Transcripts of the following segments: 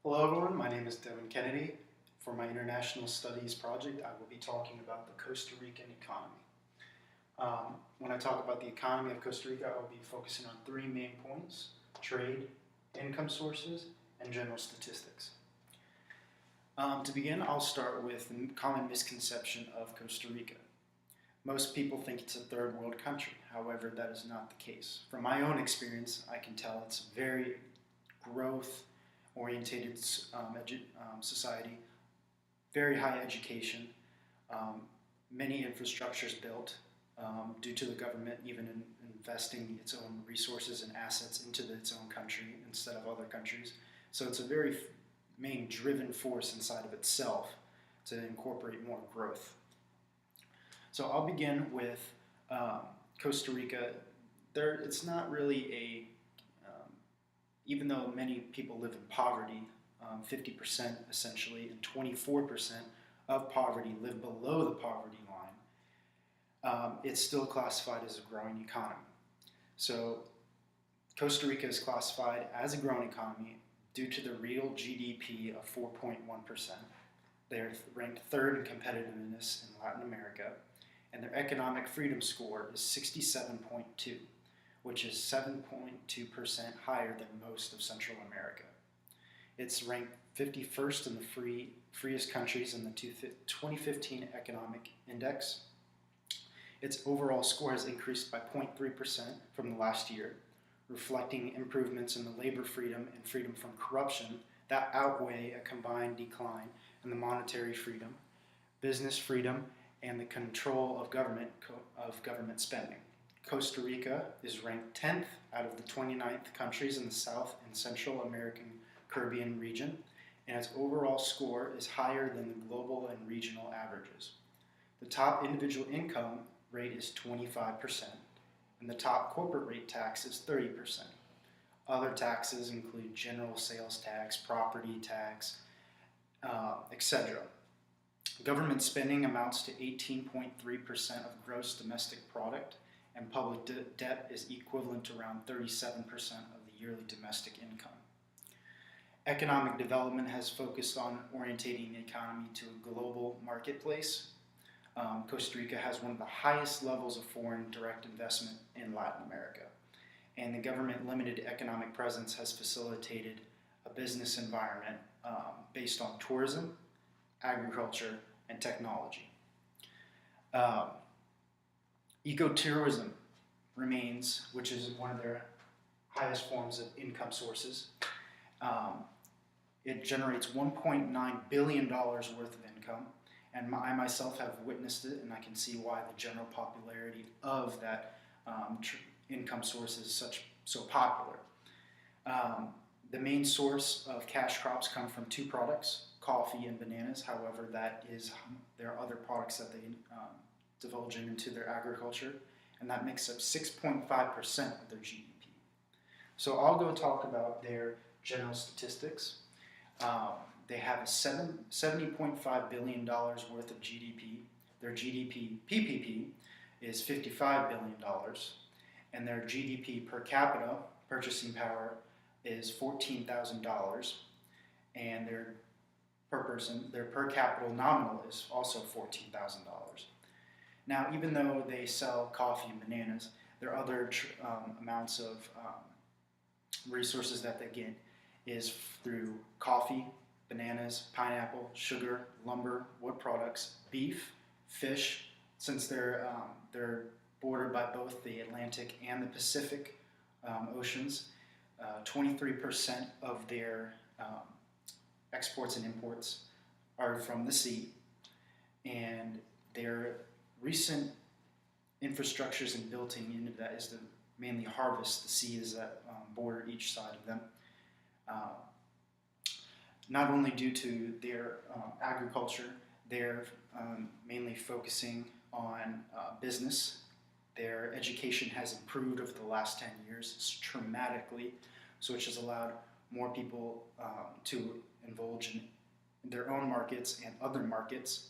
Hello everyone, my name is Devin Kennedy. For my international studies project, I will be talking about the Costa Rican economy. When I talk about the economy of Costa Rica, I will be focusing on three main points: trade, income sources, and general statistics. To begin, I'll start with the common misconception of Costa Rica. Most people think it's a third world country. However, that is not the case. From my own experience, I can tell it's a very growth-oriented society, very high education, many infrastructures built due to the government even investing its own resources and assets into its own country instead of other countries. So it's a very main driven force inside of itself to incorporate more growth. So I'll begin with Costa Rica. It's not really even though many people live in poverty, 50% essentially, and 24% of poverty live below the poverty line, it's still classified as a growing economy. So Costa Rica is classified as a growing economy due to the real GDP of 4.1%. They're ranked third in competitiveness in Latin America, and their economic freedom score is 67.2, which is 7.2% higher than most of Central America. It's ranked 51st in the freest countries in the 2015 Economic Index. Its overall score has increased by 0.3% from the last year, reflecting improvements in the labor freedom and freedom from corruption that outweigh a combined decline in the monetary freedom, business freedom, and the control of government spending. Costa Rica is ranked 10th out of the 29th countries in the South and Central American Caribbean region, and its overall score is higher than the global and regional averages. The top individual income rate is 25%, and the top corporate rate tax is 30%. Other taxes include general sales tax, property tax, etc. Government spending amounts to 18.3% of gross domestic product, and public debt is equivalent to around 37% of the yearly domestic income. Economic development has focused on orientating the economy to a global marketplace. Costa Rica has one of the highest levels of foreign direct investment in Latin America, and the government limited economic presence has facilitated a business environment based on tourism, agriculture, and technology. Ecotourism remains, which is one of their highest forms of income sources. It generates $1.9 billion worth of income, and I myself have witnessed it, and I can see why the general popularity of that income source is so popular. The main source of cash crops come from two products, coffee and bananas. However, there are other products that they divulge into their agriculture, and that makes up 6.5% of their GDP. So I'll go talk about their general statistics. They have a $70.5 billion worth of GDP. Their GDP PPP is $55 billion, and their GDP per capita purchasing power is $14,000, and their per capita nominal is also $14,000. Now, even though they sell coffee and bananas, there are other amounts of resources that they get is through coffee, bananas, pineapple, sugar, lumber, wood products, beef, fish. Since they're bordered by both the Atlantic and the Pacific oceans, 23% of their exports and imports are from the sea, and their recent infrastructures and building into that is to mainly harvest the seas that border each side of them. Not only due to their agriculture, they're mainly focusing on business. Their education has improved over the last 10 years dramatically, so which has allowed more people to indulge in their own markets and other markets.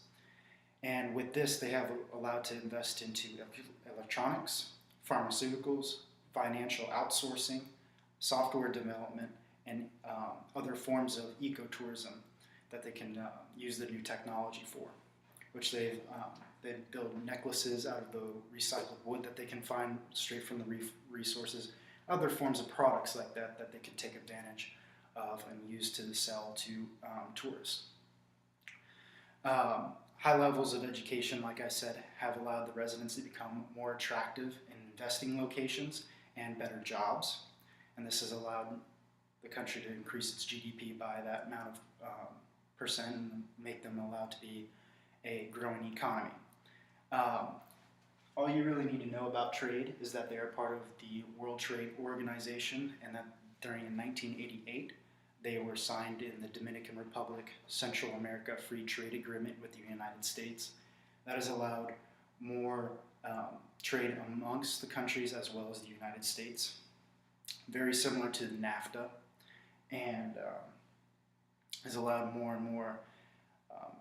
And with this, they have allowed to invest into electronics, pharmaceuticals, financial outsourcing, software development, and other forms of ecotourism that they can use the new technology for, which they build necklaces out of the recycled wood that they can find straight from the resources, other forms of products like that that they can take advantage of and use to sell to tourists. High levels of education, like I said, have allowed the residents to become more attractive in investing locations and better jobs, and this has allowed the country to increase its GDP by that amount of percent and make them allowed to be a growing economy. All you really need to know about trade is that they are part of the World Trade Organization, and that during 1988 they were signed in the Dominican Republic Central America Free Trade Agreement with the United States. That has allowed more trade amongst the countries as well as the United States. Very similar to NAFTA, and has allowed more and more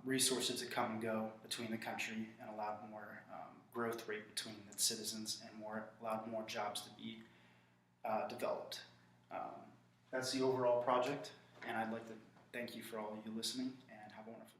resources to come and go between the country, and allowed more growth rate between its citizens, and allowed more jobs to be developed. That's the overall project, and I'd like to thank you for all of you listening, and have a wonderful day.